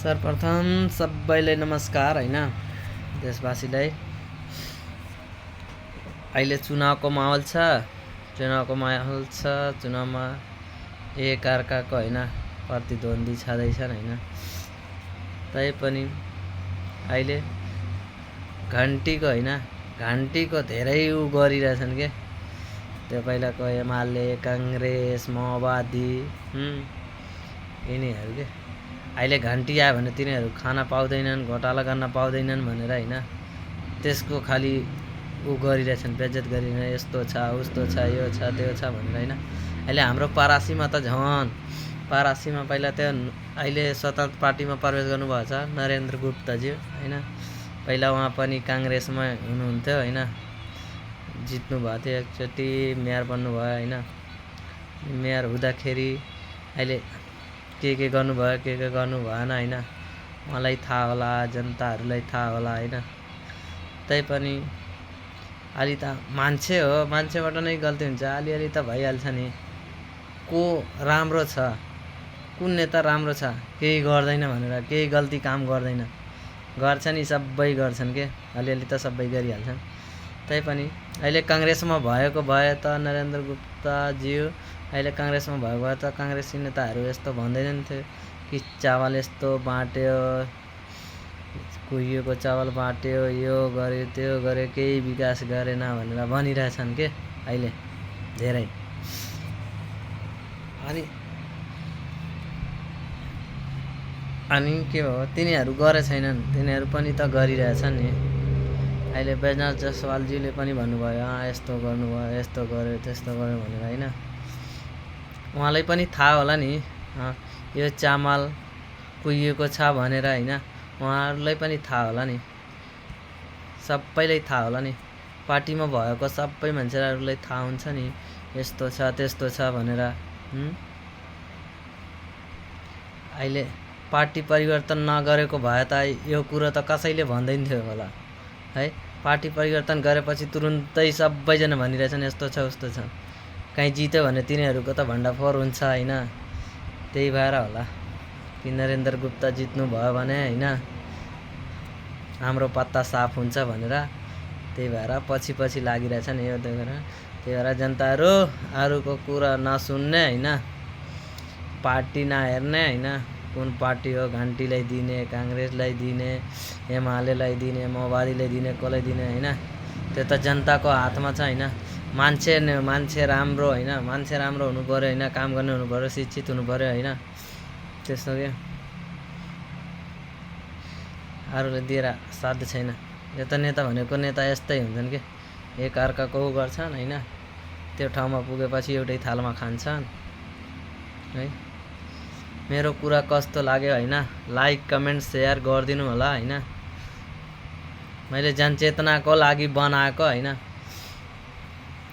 सर्वप्रथम सबैलाई नमस्कार हैन। देशवासीलाई अहिले चुनावको माहौल छ। चुनावमा एकअर्काको हैन प्रतिद्वन्दी छँदैछन् हैन। तैपनि अहिले घन्टीको धेरै गरिरहेछन् के। त्यो पहिलाको एमाले, कांग्रेस, माओवादी यिनीहरू के अहिले घन्टी आयो भने तिनीहरू खान पाउँदैनन्, घोटाला गर्न पाउँदैनन् भनेर हैन त्यसको खाली गरिरहेछन्, बेइज्जत गरिरहेछन्। यस्तो छ, उस्तो छ, यो छ, त्यो छ भनेर हैन। अहिले हाम्रो परासीमा त झन् परासीमा पहिला त्यो अहिले स्वतन्त्र पार्टीमा प्रवेश गर्नुभएको छ नरेन्द्र गुप्ताजी हैन। पहिला उहाँ पनि कांग्रेसमा हुनुहुन्थ्यो हैन, जित्नु भएको थियो, एकचोटि मेयर बन्नुभयो हैन। मेयर हुँदाखेरि अहिले के गर्नुभयो, के गर्नु भएन हैन, मलाई थाहा होला, जनताहरूलाई थाहा होला हैन। तैपनि अलि त मान्छे हो, मान्छेबाट नै गल्ती हुन्छ, अलिअलि त भइहाल्छ नि। को राम्रो छ, कुन नेता राम्रो छ, केही गर्दैन भनेर, केही गल्ती काम गर्दैन, गर्छ नि, सबै गर्छन् के, अलिअलि त सबै गरिहाल्छन्। तैपनि अहिले कांग्रेसमा भए त नरेन्द्र गुप्ताज्यू अहिले कांग्रेसमा भएको भए त कांग्रेसी नेताहरू यस्तो भन्दैनन् थियो कि चावल यस्तो बाँट्यो, कुहिएको चावल बाँट्यो, यो गर्यो, त्यो गर्यो, केही विकास गरेन भनेर भनिरहेछन् के अहिले धेरै। अनि के हो, तिनीहरू गरे छैनन्, तिनीहरू पनि त गरिरहेछन् नि। अहिले बैजनाथ जसवालजीले पनि भन्नुभयो, यस्तो गर्नुभयो, यस्तो गर्यो, त्यस्तो गर्यो भनेर हैन। उहाँलाई पनि थाहा होला नि, यो चामल कुहिएको छ भनेर हैन। उहाँहरूलाई पनि थाहा होला नि, सबैलाई थाहा होला नि। पार्टीमा भएको सबै मान्छेहरूलाई थाहा हुन्छ नि, यस्तो छ, त्यस्तो छ भनेर। अहिले पार्टी परिवर्तन नगरेको भए त यो कुरो त कसैले भन्दैन थियो होला है। पार्टी परिवर्तन गरेपछि तुरुन्तै सबैजना भनिरहेछन् यस्तो छ, उस्तो छ। कहीँ जित्यो भने तिनीहरूको त भण्डाफोर हुन्छ हैन। त्यही भएर होला कि नरेन्द्र गुप्ता जित्नु भयो भने हैन हाम्रो पत्ता साफ हुन्छ भनेर, त्यही भएर पछि लागिरहेछन् यो देखेर। त्यही भएर जनताहरू अरूको कुरा नसुन्ने हैन, पार्टी नहेर्ने हैन, कुन पार्टी हो, घन्टीलाई दिने, कांग्रेसलाई दिने, एमालेलाई दिने, माओवादीलाई दिने, कसलाई दिने हैन, त्यो त जनताको हातमा छ हैन। मान्छे राम्रो हैन, मान्छे राम्रो हुनु पर्यो हैन, काम गर्ने हुनु पर्यो, शिक्षित हुनु पर्यो हैन। त्यस्तो के अरूले दिएर साध्य छैन। यो त नेता भनेको नेता यस्तै हुन्छन् के, एकअर्काको गर्छन् हैन, त्यो ठाउँमा पुगेपछि एउटै थालमा खान्छन् है। मेरो कुरा कस्तो लाग्यो हैन, लाइक कमेन्ट सेयर गरिदिनु होला हैन। मैले जनचेतनाको लागि बनाएको हैन,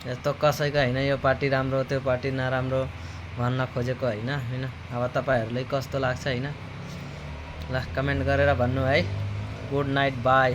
यस्तो कसैको हैन यो पार्टी राम्रो, त्यो पार्टी नराम्रो भन्न खोजेको हैन। अब तपाईहरुलाई कस्तो लाग्छ हैन, ल कमेन्ट गरेर भन्नु है। Good night, by.